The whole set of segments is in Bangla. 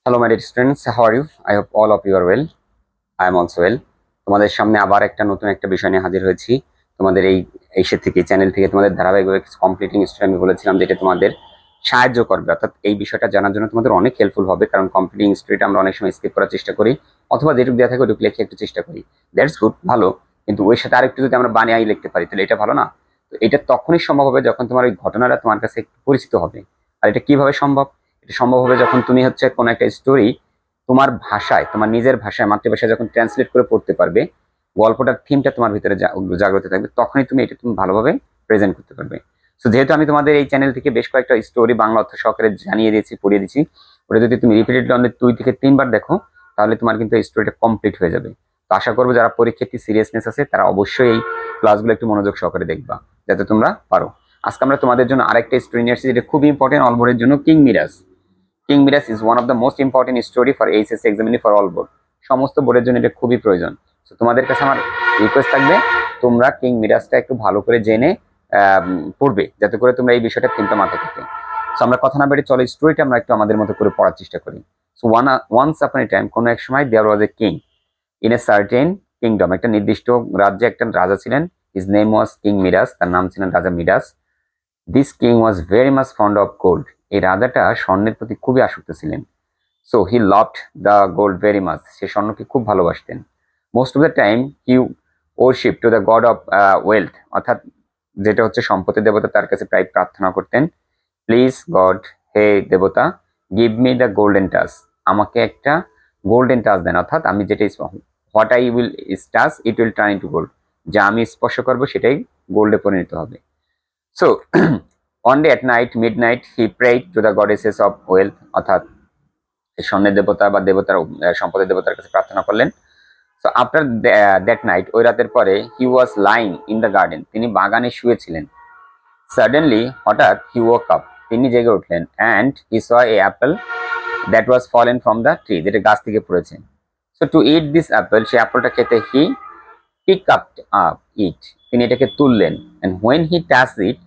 Hello my dear students, how are you? I hope all of you are well. I am also well. তোমাদের সামনে আবার একটা নতুন একটা বিষয় নিয়ে হাজির হয়েছি। তোমাদের এই থেকে চ্যানেল থেকে তোমাদের ধারাবাহিকভাবে কমপ্লিটিং স্টোরি আমি বলেছিলাম যেটা তোমাদের সাহায্য করবে, অর্থাৎ এই বিষয়টা জানার জন্য তোমাদের অনেক হেল্পফুল হবে, কারণ কমপ্লিটিং স্টোরিটা আমরা অনেক সময় স্কিপ করার চেষ্টা করি, অথবা যেটুকু দেওয়া থাকে ওটুকু লিখে একটু চেষ্টা করি। দ্যাটস গুড, ভালো। কিন্তু ওই সাথে আরেকটু যদি আমরা বানিয়ে লিখতে পারি তাহলে এটা ভালো না? তো এটা তখনই সম্ভব হবে যখন তোমার ওই ঘটনাটা তোমার কাছে একটু পরিচিত হবে। আর এটা কিভাবে সম্ভব? এটা সম্ভব হবে যখন তুমি হচ্ছে কোনো একটা স্টোরি তোমার ভাষায়, তোমার নিজের ভাষায়, মাতৃভাষায় যখন ট্রান্সলেট করে পড়তে পারবে, গল্পটার থিমটা তোমার ভিতরে জাগ্রত থাকবে, তখনই তুমি এটা তুমি ভালোভাবে প্রেজেন্ট করতে পারবে। তো যেহেতু আমি তোমাদের এই চ্যানেল থেকে বেশ কয়েকটা স্টোরি বাংলা অর্থ সহকারে জানিয়ে দিয়েছি, পড়িয়ে দিচ্ছি, ওটা যদি তুমি রিপিটেডলি অনেক 2 থেকে 3 বার দেখো, তাহলে তোমার কিন্তু এই স্টোরিটা কমপ্লিট হয়ে যাবে। তো আশা করবো যারা পরীক্ষার্থী সিরিয়াসনেস আছে তারা অবশ্যই এই ক্লাসগুলো একটু মনোযোগ সহকারে দেখবা, যাতে তোমরা পারো। আজকে আমরা তোমাদের জন্য আরেকটা স্টোরি নিয়ে আসছি যেটা খুবই ইম্পর্টেন্ট অল বোর্ডের জন্য, king Midas. King Midas is one of the most important story for HSC examinee for all board. সমস্ত বোর্ডের জন্য এটা খুবই প্রয়োজন। তো তোমাদের কাছে আমার রিকোয়েস্ট থাকবে, তোমরা কিং মিরাজটা একটু ভালো করে জেনে পড়বে, যাতে করে তোমরা এই বিষয়টা থিমটা মাথায় থাকে। সো আমরা কথা না বেড়ে চলো স্টোরিটা আমরা একটু আমাদের মতো করে পড়ার চেষ্টা করি। সো ওয়ান্স আপন এ টাইম, কোনো এক সময় there was a king in a certain kingdom. একটা নির্দিষ্ট রাজ্যে একটা রাজা ছিলেন। His name was king Miraj, তার নাম ছিলেন রাজা মিরাজ। This king was very much fond of gold. এই রাজাটা স্বর্ণের প্রতি খুবই আসক্ত ছিলেন। So he loved the gold very much. সে স্বর্ণকে খুব ভালোবাসতেন। Most of the time he worship to the god of wealth, অর্থাৎ যেটা হচ্ছে সম্পত্তির দেবতা, তার কাছে প্রায় প্রার্থনা করতেন, প্লিজ গড, হে দেবতা, give me the golden touch. আমাকে একটা গোল্ডেন টাচ দেন, অর্থাৎ আমি যেটা what I will touch it will turn into gold. যা আমি স্পর্শ করবো সেটাই গোল্ডে পরিণত হবে। So one day at night, midnight, he prayed to the goddesses of wealth, অর্থাৎ স্বর্ণের দেবতা বা দেবতার সম্পদের দেবতার কাছে প্রার্থনা করলেন। সো আফটার দ্যাট নাইট, ওই রাতের পরে, he was lying in the garden, তিনি বাগানে শুয়েছিলেন। সাডেনলি, হঠাৎ, হি woke আপ, তিনি জেগে উঠলেন, and he saw a apple that was fallen from the tree, যেটা গাছ থেকে পড়েছে। So to eat this apple, সেই অ্যাপলটা খেতে হি পিক আপ ইট, তিনি এটাকে তুললেন। And when he touch it,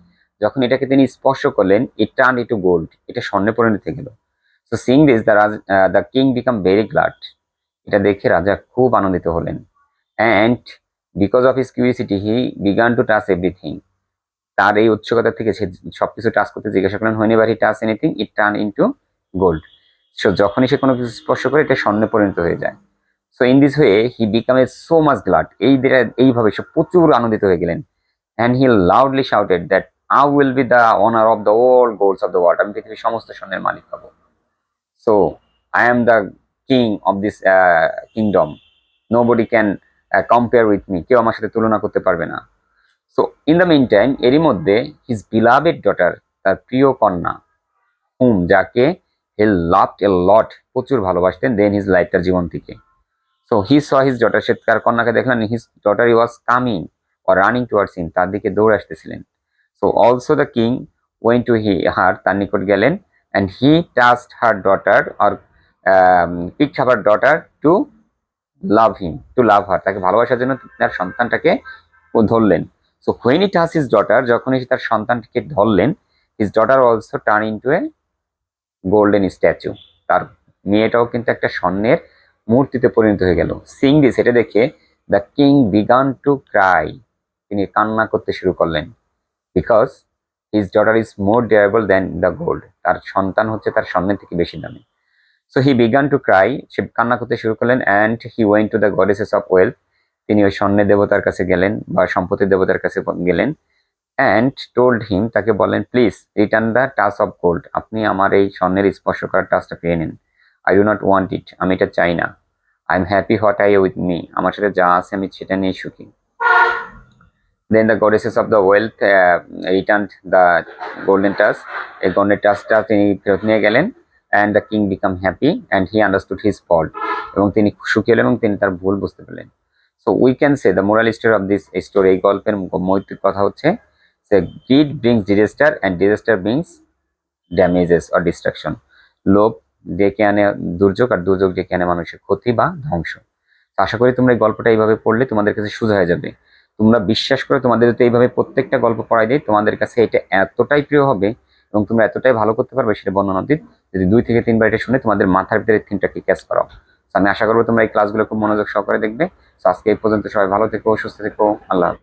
যখন এটাকে তিনি স্পর্শ করলেন, ইট টার্ন ইন্টু গোল্ড, এটা স্বর্ণে পরিণত হয়ে গেল। So Singh this the king become very glad. এটা দেখে রাজা খুব আনন্দিত হলেন। And because of his curiosity he began to touch everything. তার এই উৎসুকতা থেকে সে সবকিছু টাচ করতে জিজ্ঞাসা করলেন, when ever he touch anything it turn into gold. So যখনই সে কোনো কিছু স্পর্শ করে এটা স্বর্ণে পরিণত হয়ে যায়। So in this way he became a so much glad. এইভাবে সে প্রচুর আনন্দিত হয়ে গেলেন। And he loudly shouted that I will be the owner of the all golds of the world. আমি পৃথিবীর সমস্ত স্বর্ণের মালিক হবো। So I am the king of this kingdom, nobody can compare with me. কেউ আমার সাথে তুলনা করতে পারবে না। So in the meantime, এরই মধ্যে, হিজ বিলাভেড ডটার, তার প্রিয় কন্যা, হুম, যাকে হি লাভড এ লট, প্রচুর ভালোবাসতেন, দেন হিজ লাইফ, তার জীবন থেকে। So he saw his daughter, সে তার কন্যাকে দেখলেন, his daughter was coming or running towards him, তার দিকে দৌড়ে আসতেছিলেন। So also the king went to her, তার নিকট গেলেন, and he touched her daughter or picked her daughter to love him, to love her, তাকে ভালোবাসার জন্য তার সন্তানটাকে ধরলেন। So when he touch his daughter, যখনই তার সন্তানটিকে ধরলেন, his daughter also turn into a golden statue, তার মেয়েটাও কিন্তু একটা স্বর্ণের মূর্তিতে পরিণত হয়ে গেল। সিং দিস, এটা দেখে the king began to cry, তিনি কান্না করতে শুরু করলেন। Because his daughter is more dearable than the gold, তার সন্তান হচ্ছে তার স্বর্ণের থেকে বেশি দামি। So he began to cry, সে কান্না করতে শুরু করলেন। And he went to the goddesses of wealth, তিনি ওই স্বর্ণের দেবতার কাছে গেলেন বা সম্পত্তির দেবতার কাছে গেলেন। অ্যান্ড টোল্ড হিম, তাকে বলেন, please return the touch of gold, আপনি আমার এই স্বর্ণের স্পর্শ করার টাচটা পেয়ে নিন। I do not want it, আমি এটা চাই না। I am happy what I with me, আমার সাথে যা আছে আমি সেটা নিয়ে সুখী। Then the goddesses of the wealth return the golden touch, এই গোল্ডেন টাচটা তিনি ফেরত নিয়ে গেলেন। And the king became happy and he understood his fault, এবং তিনি সুখী হলেন এবং তিনি তার ভুল বুঝতে পারলেন। So we can say the moral story of this story, এই গল্পের মৌলিক কথা হচ্ছে যে greed brings disaster and disaster brings damages or destruction. লোভ ডেকে আনে দুর্যোগ, আর দুর্যোগ ডেকে আনে মানুষের ক্ষতি বা ধ্বংস। তো আশা করি তোমরা এই গল্পটা এইভাবে পড়লে তোমাদের কাছে সোজা হয়ে যাবে। তোমরা বিশ্বাস করে তোমাদের যদি এইভাবে প্রত্যেকটা গল্প পড়াই দেয়, তোমাদের কাছে এটা এতটাই প্রিয় হবে এবং তোমরা এতটাই ভালো করতে পারবে, সেটা বর্ণনাতীত। যদি 2 থেকে 3 বার এটা শুনে তোমাদের মাথার ভিতরে থিমটাকে ক্যাচ করো। তো আমি আশা করবো তোমরা এই ক্লাসগুলো খুব মনোযোগ সহকারে দেখবে। তো আজকে এই পর্যন্ত, সবাই ভালো থেকো, সুস্থ থেকো, আল্লাহ হাফেজ।